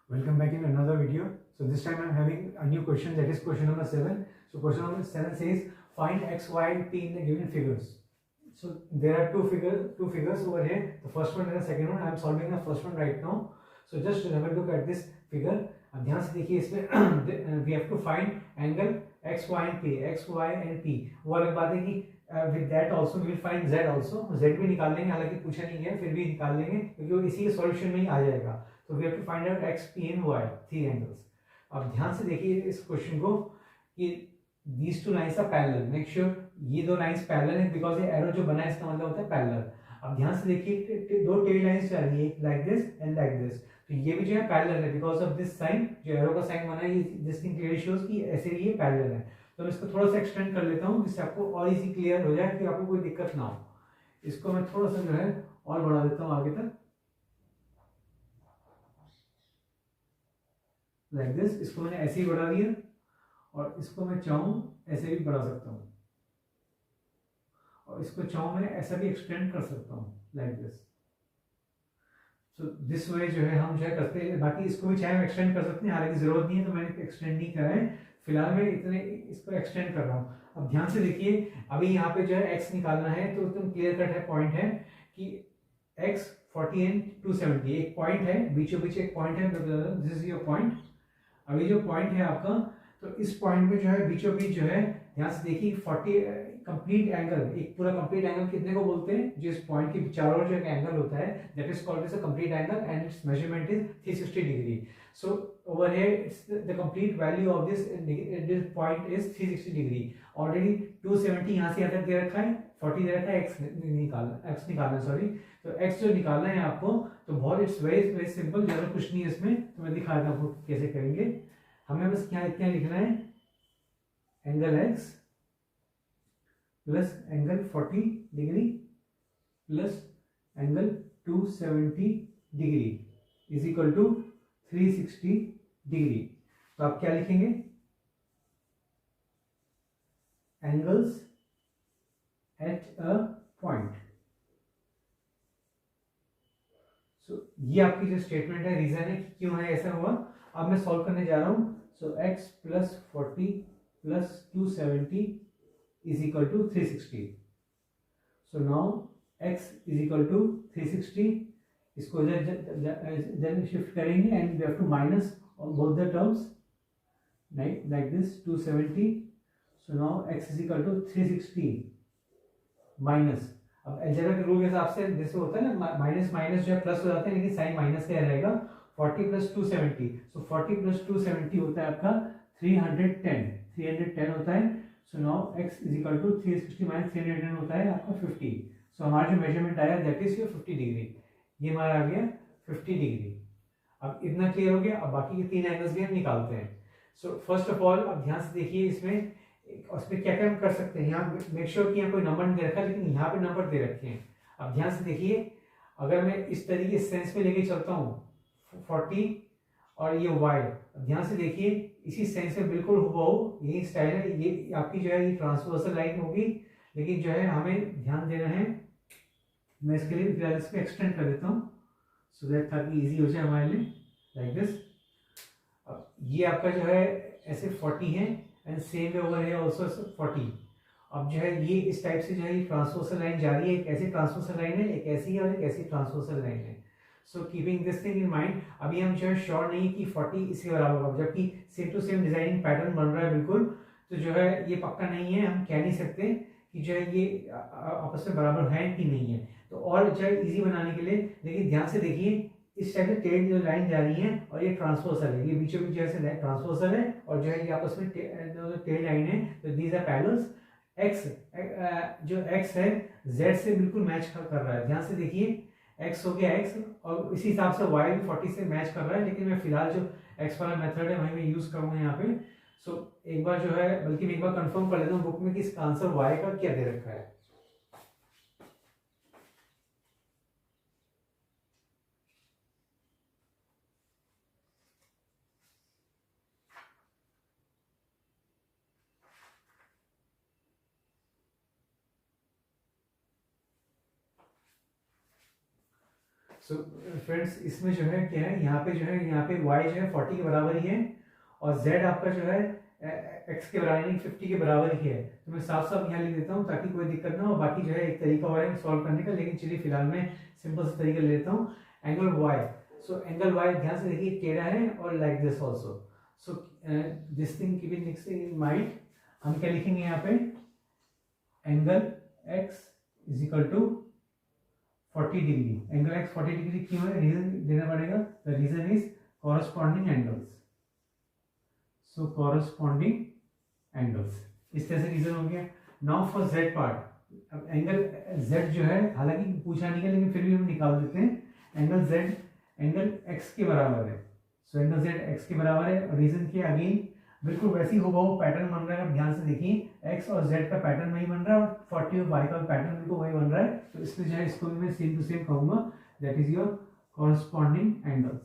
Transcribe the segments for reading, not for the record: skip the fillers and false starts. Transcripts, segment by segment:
Welcome back in another video. So this time I'm having a new question, that is question number 7. So question number 7 says find x, y and p in the given figures. So there are two figures over here, the first one and the second one. I am solving the first one right now. So just have a look at this figure. अब ध्यान से देखिए इसमें we have to find angle x, y and p, x, y and p. वो अलग बात है कि with that also we will find z also. z भी निकाल लेंगे, हालांकि पूछा नहीं है फिर भी निकाल लेंगे क्योंकि वो इसी के सॉल्यूशन में ही आ जाएगा. तो we have to find out x, p and y, three angles. अब ध्यान से देखिए इस क्वेश्चन को कि these two lines are parallel. Make sure ये दो लाइंस पैरेलल है बिकॉज ये एरो जो बना है इसका मतलब होता है पैरेलल. अब ध्यान से देखिए दो टेल लाइंस जा रही है, like this and like this. तो ये भी जो है पैरेलल है बिकॉज ऑफ दिस साइन, जो एरो का साइन बना है, दिस थिंग क्लियरली शोज कि ऐसे ये पैरेलल है. तो मैं इसको थोड़ा सा एक्सटेंड कर लेता हूँ जिससे आपको और इजी क्लियर हो जाए कि आपको कोई दिक्कत ना हो. इसको मैं थोड़ा सा जो है और बढ़ा देता हूँ आगे तक, लाइक दिस. इसको मैंने ऐसे ही बढ़ा दिया और इसको मैं चाहूँ ऐसे भी बढ़ा सकता हूँ और इसको चाहूँ मैं ऐसा भी एक्सटेंड कर सकता हूँ, like this. So this way जो है हम जो है करते हैं. बाकी इसको भी चाहे हम एक्सटेंड कर सकते हैं, हालांकि जरूरत नहीं है तो मैंने एक्सटेंड नहीं करा है. फिलहाल मैं इतने इसको एक्सटेंड कर रहा हूँ. अब ध्यान से देखिए अभी यहाँ पे जो है x निकालना है तो एकदम क्लियर कट है पॉइंट है कि x 40 एंड 270 एक पॉइंट है, बीचों बीच एक पॉइंट है. This is your point. अभी जो पॉइंट है आपका, तो इस पॉइंट में जो है बीचों बीच जो है ध्यान से देखिए 40 कंप्लीट एंगल, एक पूरा कंप्लीट एंगल कितने को बोलते हैं, जिस पॉइंट के चारों ओर जो एक एंगल होता है, that is called as a complete angle and its measurement is 360 degree. So over here it's the complete value of this point is 360 degree. Already 270 यहाँ से यहाँ तक दे रखा है, 40 दे रखा है, x निकालना सॉरी. तो x जो निकालना है आपको, तो बहुत इट्स वेरी वेरी सिंपल, ज़्यादा कुछ नहीं है इसमें. तो मैं दिखा देता हूँ कैसे करेंगे. हमें बस यहाँ इतना लिखना है, angle x plus angle 40 degree plus angle 270 degree is equal to 360 degree. तो आप क्या लिखेंगे, angles at a point. So ये आपकी जो स्टेटमेंट है, रीजन है कि क्यों है ऐसा हुआ. अब मैं सॉल्व करने जा रहा हूं. सो x plus 40 plus 270 is equal to 360. So now x is equal to 360. इसको इधर शिफ्ट करेंगे and we have to minus both the terms like this 270. So now x is equal to 360 minus. अब algebra के rule के हिसाब से जैसे होता है ना, माइनस माइनस जो है प्लस हो जाता है, लेकिन साइन माइनस का रहेगा. 40 प्लस 270, सो 40 प्लस 270 होता है आपका 310 होता है. So now x is equal to 360 minus 310 होता है आपका 50. सो हमारा जो मेजरमेंट आया दैट इज 50 डिग्री. ये हमारा आ गया 50 डिग्री. अब इतना क्लियर हो गया. अब बाकी के तीन एंगल्स भी हम निकालते हैं. सो फर्स्ट ऑफ ऑल अब ध्यान से देखिए इसमें क्या क्या हम कर सकते हैं. यहाँ मेक श्योर कि यहाँ कोई नंबर नहीं दे रखा, लेकिन यहाँ पे नंबर दे रखे हैं. अब ध्यान से देखिए, अगर मैं इस तरीके सेंस में लेके चलता हूँ 40 और ये y, ध्यान से देखिए इसी सेंस में बिल्कुल हुबहू यही स्टाइल है. ये आपकी जो है ये ट्रांसवर्सल लाइन होगी, लेकिन जो है हमें ध्यान देना है. मैं इसके लिए फिलहाल इसको एक्सटेंड कर देता हूँ सो दैट ताकि इजी हो जाए हमारे लिए, लाइक दिस. अब ये आपका जो है ऐसे 40 है एंड सेम वे ओवर है आल्सो 40. अब जो है ये इस टाइप से जो है ये ट्रांसवर्सल लाइन जा रही है. एक ऐसी ट्रांसवर्सल लाइन है, एक ऐसी है और एक ऐसी ट्रांसवर्सल लाइन है. So keeping this thing in mind, अभी हम जो है श्योर नहीं कि 40 इसके बराबर होगा, जबकि same to same designing pattern बन रहा है बिल्कुल. तो जो है ये पक्का नहीं है, हम कह नहीं सकते कि जो है ये आपस में बराबर है कि नहीं है. तो और जो है इजी बनाने के लिए, लेकिन ध्यान से देखिए इस टाइप से टेल जो लाइन जा रही है और ये ट्रांसवर्सल है, ये बीचों बीच जैसे ट्रांसवर्सल है और जो है ये आपस में टेल लाइन है. तो दीज आर पैरेलल्स. x जो x है z से बिल्कुल मैच कर रहा है. ध्यान से देखिए x हो गया x और इसी हिसाब से y भी 40 से मैच कर रहा है, लेकिन मैं फिलहाल जो x वाला मेथड है वही मैं यूज करूंगा यहाँ पे. सो एक बार जो है, बल्कि मैं एक बार कंफर्म कर लेता हूँ बुक में कि इसका आंसर y का क्या दे रखा है. सो फ्रेंड्स इसमें जो है क्या है, यहाँ पे जो है यहाँ पे y जो है 40 के बराबर ही है और z आपका जो है x के बराबर नहीं 50 के बराबर ही है। तो मैं साफ साफ यहाँ लिख देता हूँ ताकि कोई दिक्कत ना हो। बाकी जो है एक तरीका और है सॉल्व करने का, लेकिन चलिए फिलहाल मैं सिंपल सा तरीका ले लेता हूँ। Angle y, so angle y ध्यान से देखिए टेढ़ा है और like this also. So this thing keep in mind, हम क्या लिखेंगे यहाँ पे, angle x is equal to 40 degree. Angle x 40 degree क्यों है, रीजन देना पड़ेगा। The reason is corresponding angles. So corresponding angles, इस तरह से रीजन हो गया। नाउ फॉर z पार्ट, अब एंगल z जो है हालांकि पूछा नहीं है लेकिन फिर भी हम निकाल देते हैं। एंगल z एंगल x के बराबर है। सो एंगल z x के बराबर है और रीजन क्या, अगेन बिल्कुल वैसे ही होगा, वो पैटर्न बन रहा है। ध्यान से देखिए x और z का पैटर्न वही बन रहा है और 40 और y का पैटर्न बिल्कुल वही बन रहा है। तो इसलिए जो है इसको मैं सेम टू सेम कहूंगा, that is your corresponding angles.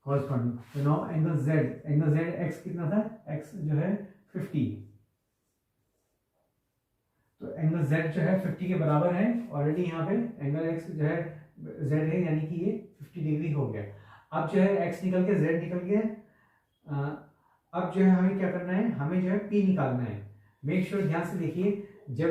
Corresponding, तो नाउ एंगल z x कितना था, x जो है 50, तो एंगल z जो है 50 के बराबर है। ऑलरेडी यहाँ पे एंगल x जो है z है, यानी कि ये 50 डिग्री हो गया। अब जो है x निकल के z निकल गया। अब जो है हमें क्या करना है, हमें जो है p निकालना है। मेक श्योर, ध्यान से देखिए, जब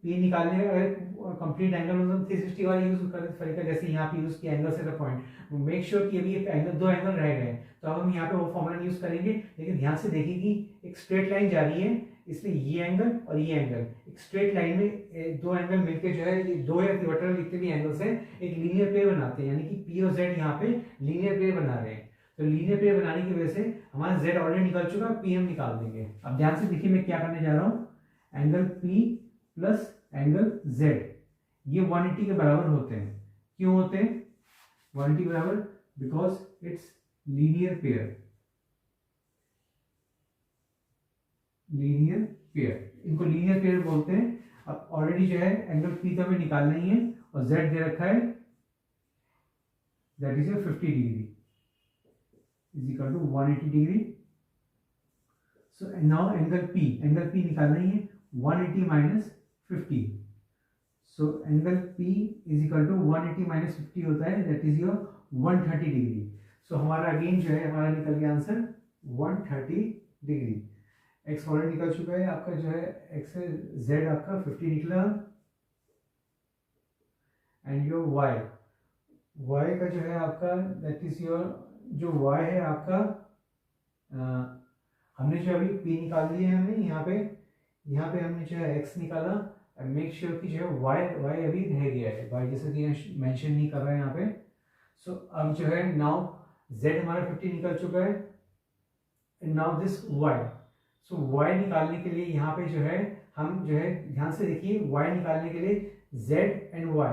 p निकालने अगर कंप्लीट एंगल 360 वाला यूज करते तरीका जैसे यहाँ पे यूज किया एंगल से द पॉइंट, मेक श्योर कि अभी ये एंगल, दो एंगल रह गए, तो अब हम यहाँ पे वो फॉर्मूला यूज करेंगे। लेकिन ध्यान से देखिए कि एक स्ट्रेट लाइन जा रही है, इसलिए ये एंगल और ये एंगल एक स्ट्रेट लाइन में दो एंगल मिलके जो है दो या वटेवर जितने भी एंगल्स हैं एक लीनियर पेयर बनाते हैं, यानी कि p और z यहाँ पे लीनियर पेयर बना रहे हैं। तो लीनियर पेयर बनाने की वजह से हमारा z ऑलरेडी निकल चुका, p हम निकाल देंगे। अब ध्यान से देखिए मैं क्या करने जा रहा हूँ, angle p plus angle z ये 180 के बराबर होते हैं। क्यों होते हैं 180 के बराबर, because it's linear pair. Linear pair, इनको लीनियर पेयर बोलते हैं। अब ऑलरेडी जो है एंगल p तो हमें निकालना ही है और z दे रखा है, that is 50 degree is equal to 180 degree. So now angle p निकालना ही है, 180 minus 50। So angle p is equal to 180 minus 50 होता है, that is your 130 degree. So हमारा अगेन जो है हमारा निकल गया आंसर 130 डिग्री। x ऑलरेडी निकल चुका है आपका, जो है x है, z आपका 50 निकला, एंड योर y का जो है आपका दैट इज योर, जो y है आपका हमने जो अभी p निकाल दिया है हमने यहाँ पे हमने जो है x निकाला। मेक श्योर कि जो है y अभी रह गया है, y जैसे कि मेंशन नहीं कर रहा है यहाँ पे। सो अब जो है नाउ z हमारा 50 निकल चुका है, and now this y। So y निकालने के लिए यहाँ पे जो है हम जो है ध्यान से देखिए, y निकालने के लिए z एंड y,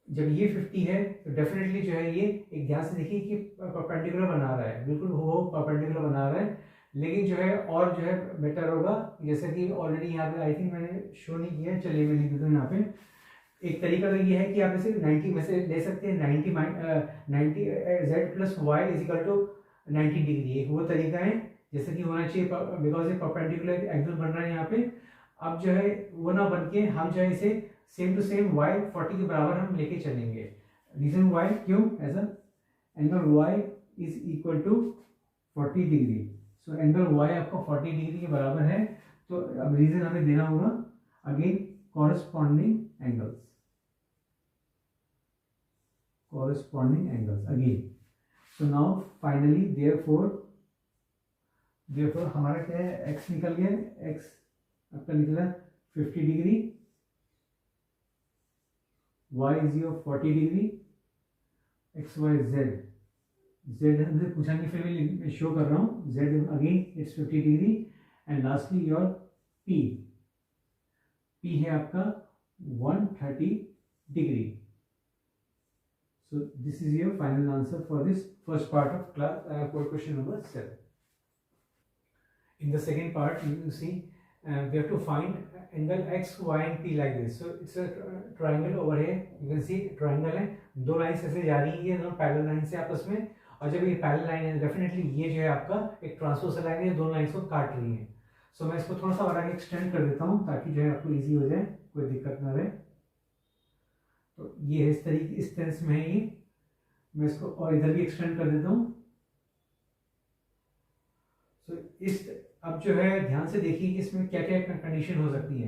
जब ये 50 है तो डेफिनेटली जो है ये एक, ध्यान से देखिए कि परपेंडिकुलर बना रहा है, बिल्कुल वो परपेंडिकुलर बना रहा है। लेकिन जो है और जो है बेटर होगा, जैसे कि ऑलरेडी यहाँ पे आई थिंक मैंने शो नहीं किया, चलिए मैं लिख देता हूँ यहाँ पे। एक तरीका तो ये है कि आप इसे 90 में से ले सकते हैं, 90 z plus y is equal to 90 degree, एक वो तरीका है जैसे कि होना चाहिए, बिकॉज ये परपेंडिकुलर एंगल बन रहा है यहाँ पे। अब जो है वो ना बन के हम जो है इसे सेम टू सेम y 40 के बराबर हम लेके चलेंगे। रीजन y क्यों, ऐसा angle y is equal to 40 degree. So angle y आपका 40 डिग्री के बराबर है, तो अब रीजन हमें देना होगा again corresponding angles again. So now finally therefore हमारा क्या है, x निकल गया, x आपका निकला 50 degree, y is your 40 degree, x y z हमसे पूछा नहीं, फिर मैं शो कर रहा हूँ, z again it's 50 degree, and lastly your p है आपका 130 degree. So this is your final answer for this first part of class question number 7. In the second part, you will see we have to find angle x, y and p like this. So it's a triangle over here. You can see triangle है, दो lines ऐसे जा रही है, दोनों parallel line से आपस में, और जब ये पैरेलल लाइन है डेफिनेटली ये जो है आपका एक ट्रांसवर्सल लाइन है, दोनों लाइन्स को काट रही है। सो मैं इसको थोड़ा सा और आगे एक्सटेंड कर देता हूँ ताकि जो है आपको इजी हो जाए, कोई दिक्कत ना रहे। तो ये इस तरीके इस सेंस में है ये। मैं इसको और इधर भी एक्सटेंड कर देता हूँ। सो इस अब जो है ध्यान से देखिए कि इसमें क्या क्या कंडीशन हो सकती है।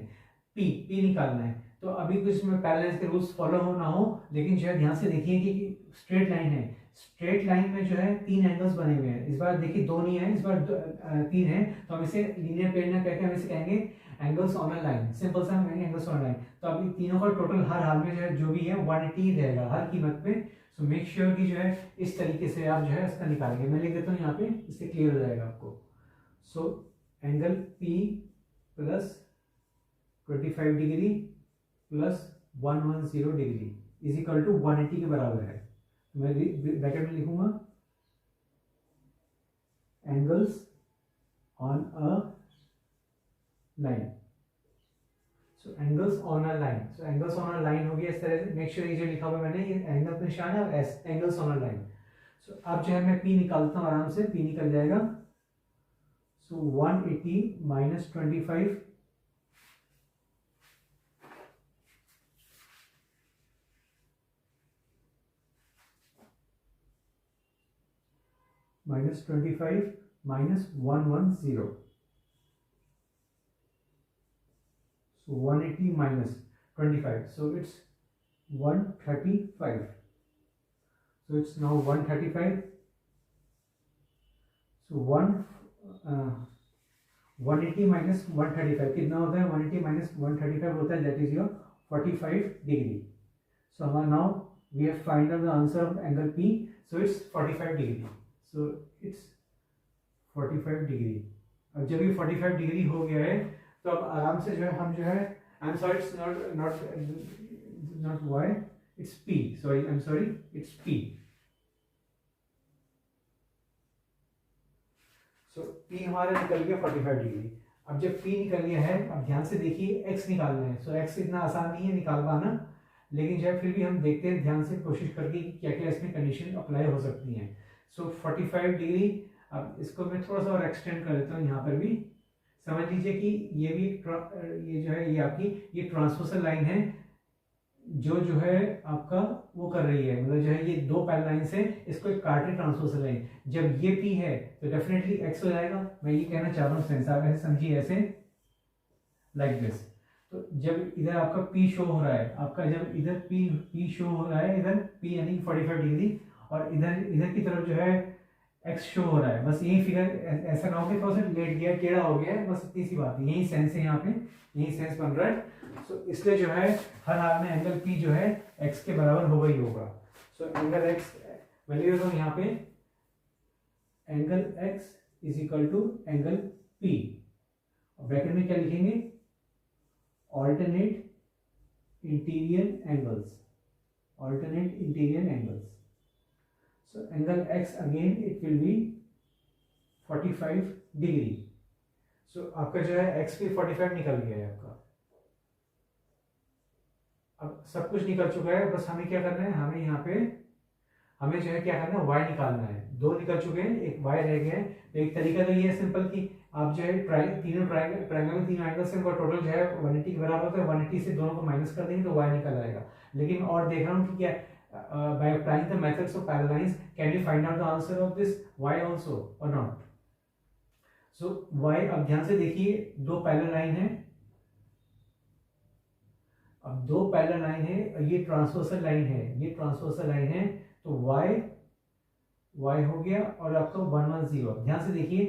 पी निकालना है, तो अभी कुछ इसमें पैरेलल के रूल्स फॉलो हो ना हो, लेकिन जो है ध्यान से देखिए कि स्ट्रेट लाइन है, स्ट्रेट लाइन में जो है 3 एंगल्स बने हुए हैं। इस बार देखिए 2 नहीं है, इस बार 3 है, तो हम इसे लीनियर पेयर ना कहकर हम इसे कहेंगे angles on a line, simple सा हम कहेंगे एंगल्स ऑन लाइन। तो अभी तीनों का टोटल हर हाल में जो है जो भी है 180 रहेगा हर कीमत पे। सो मेक श्योर कि जो है इस तरीके से आप जो है इसका निकालेंगे। मैं लिख देता हूँ यहाँ पे, इससे क्लियर हो जाएगा आपको। So angle P plus 25 degree plus 110 degree is equal to 180 के बराबर है। मैं ब्रैकेट में लिखूंगा angles on a line. So angles on a line, so angles on a line हो गया इस तरह से। मेक श्योर ये जो लिखा हुआ मैंने ये एंगल का निशान है और एंगल्स ऑन अ लाइन। सो अब जो है मैं P निकालता हूँ आराम से, P निकल जाएगा। सो 180 minus 25 minus 25 minus 110. So 180 minus 25. So it's 135. So it's now 135. So 180 minus 135 कितना होता है? 180 minus 135 होता है, that is your 45 degree. So now we have find out the answer of angle P. So it's 45 degree. So it's 45 degree. अब जब ये 45 degree हो गया है तो अब आराम से जो है हम जो है, I am sorry it's not y, it's p, sorry I am sorry, it's p. So p हमारा निकल गया 45 डिग्री। अब जब पी निकल गया है, अब ध्यान से देखिए एक्स निकालना है। सो एक्स इतना आसान नहीं है निकाल पाना, लेकिन जो है फिर भी हम देखते हैं ध्यान से कोशिश करके कि क्या क्या इसमें कंडीशन अप्लाई हो सकती हैं। सो 45 डिग्री, अब इसको मैं थोड़ा सा और एक्सटेंड कर देता हूँ। यहाँ पर भी समझ लीजिए कि ये भी ये जो है ये आपकी ये ट्रांसवर्सल लाइन है जो है आपका वो कर रही है, मतलब जो है ये दो पैरेलल लाइन से इसको एक काट रही ट्रांसवर्सल लाइन। जब ये P है तो डेफिनेटली एक्स हो जाएगा। मैं ये कहना चाह रहा हूँ सेंस, आप ऐसे समझिए, ऐसे लाइक दिस। तो जब इधर आपका P शो हो रहा है, आपका जब इधर P शो हो रहा है, इधर P यानी 45 डिग्री, और इधर की तरफ जो है एक्स शो हो रहा है, बस यही फिगर ऐसा ना हो कि थोड़ा सा लेट गया, टेढ़ा हो गया, बस इतनी सी बात है। यही सेंस है, यहाँ पे यही सेंस बन रहा है। सो इसलिए जो है हर हाल में एंगल P जो है एक्स के बराबर होगा ही होगा। सो एंगल एक्स मैं लिख देता हूँ यहाँ पे, angle x is equal to angle P। Bracket में क्या लिखेंगे? Alternate interior angles, alternate interior angles. So angle x again it will be 45 degree. So आपका जो है x भी 45 निकल गया है आपका। अब सब कुछ निकल चुका है, बस हमें क्या करना है, हमें यहाँ पे हमें जो है क्या करना है, y निकालना है। दो निकल चुके हैं, एक y रह गया है। तो एक तरीका तो ये है सिंपल कि आप जो है तीनों ट्राइंगल तीनों एंगल से उनका टोटल जो है 180 के बराबर होता है, 180 से दोनों को माइनस कर देंगे तो y निकल आएगा। लेकिन और देख रहा हूँ कि क्या by applying the methods of parallel lines, can we find out the answer of this y also or not? So y, अब ध्यान से देखिए, दो पैरेलल लाइन है, अब दो पैरेलल लाइन है, ये ट्रांसवर्सल लाइन है, ये ट्रांसवर्सल लाइन है, तो y हो गया और आपका 110। ध्यान से देखिए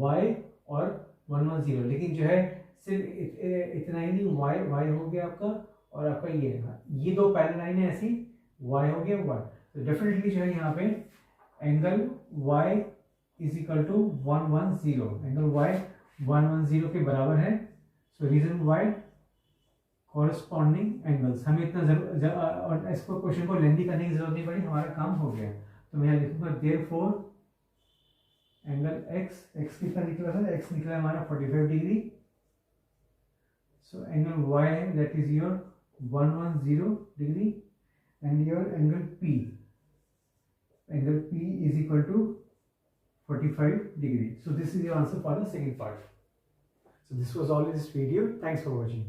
y और 110, लेकिन जो है सिर्फ इतना ही नहीं, y हो गया आपका और आपका ये दो पैरेलल लाइन है ऐसी, y हो गया 1। तो डेफिनेटली जो है यहाँ पे angle y is equal to 110, angle y 110 के बराबर है। So reason y corresponding angles. हमें इतना और इसको क्वेश्चन को लेंथी करने की जरूरत नहीं पड़ी, हमारा काम हो गया। तो मैं यहाँ लिखूंगा देयरफॉर एंगल x कितना निकला था? x निकला हमारा 45 degree. So angle y that is your 110 degree and your angle P is equal to 45 degree. So this is your answer for the second part. So this was all in this video. Thanks for watching.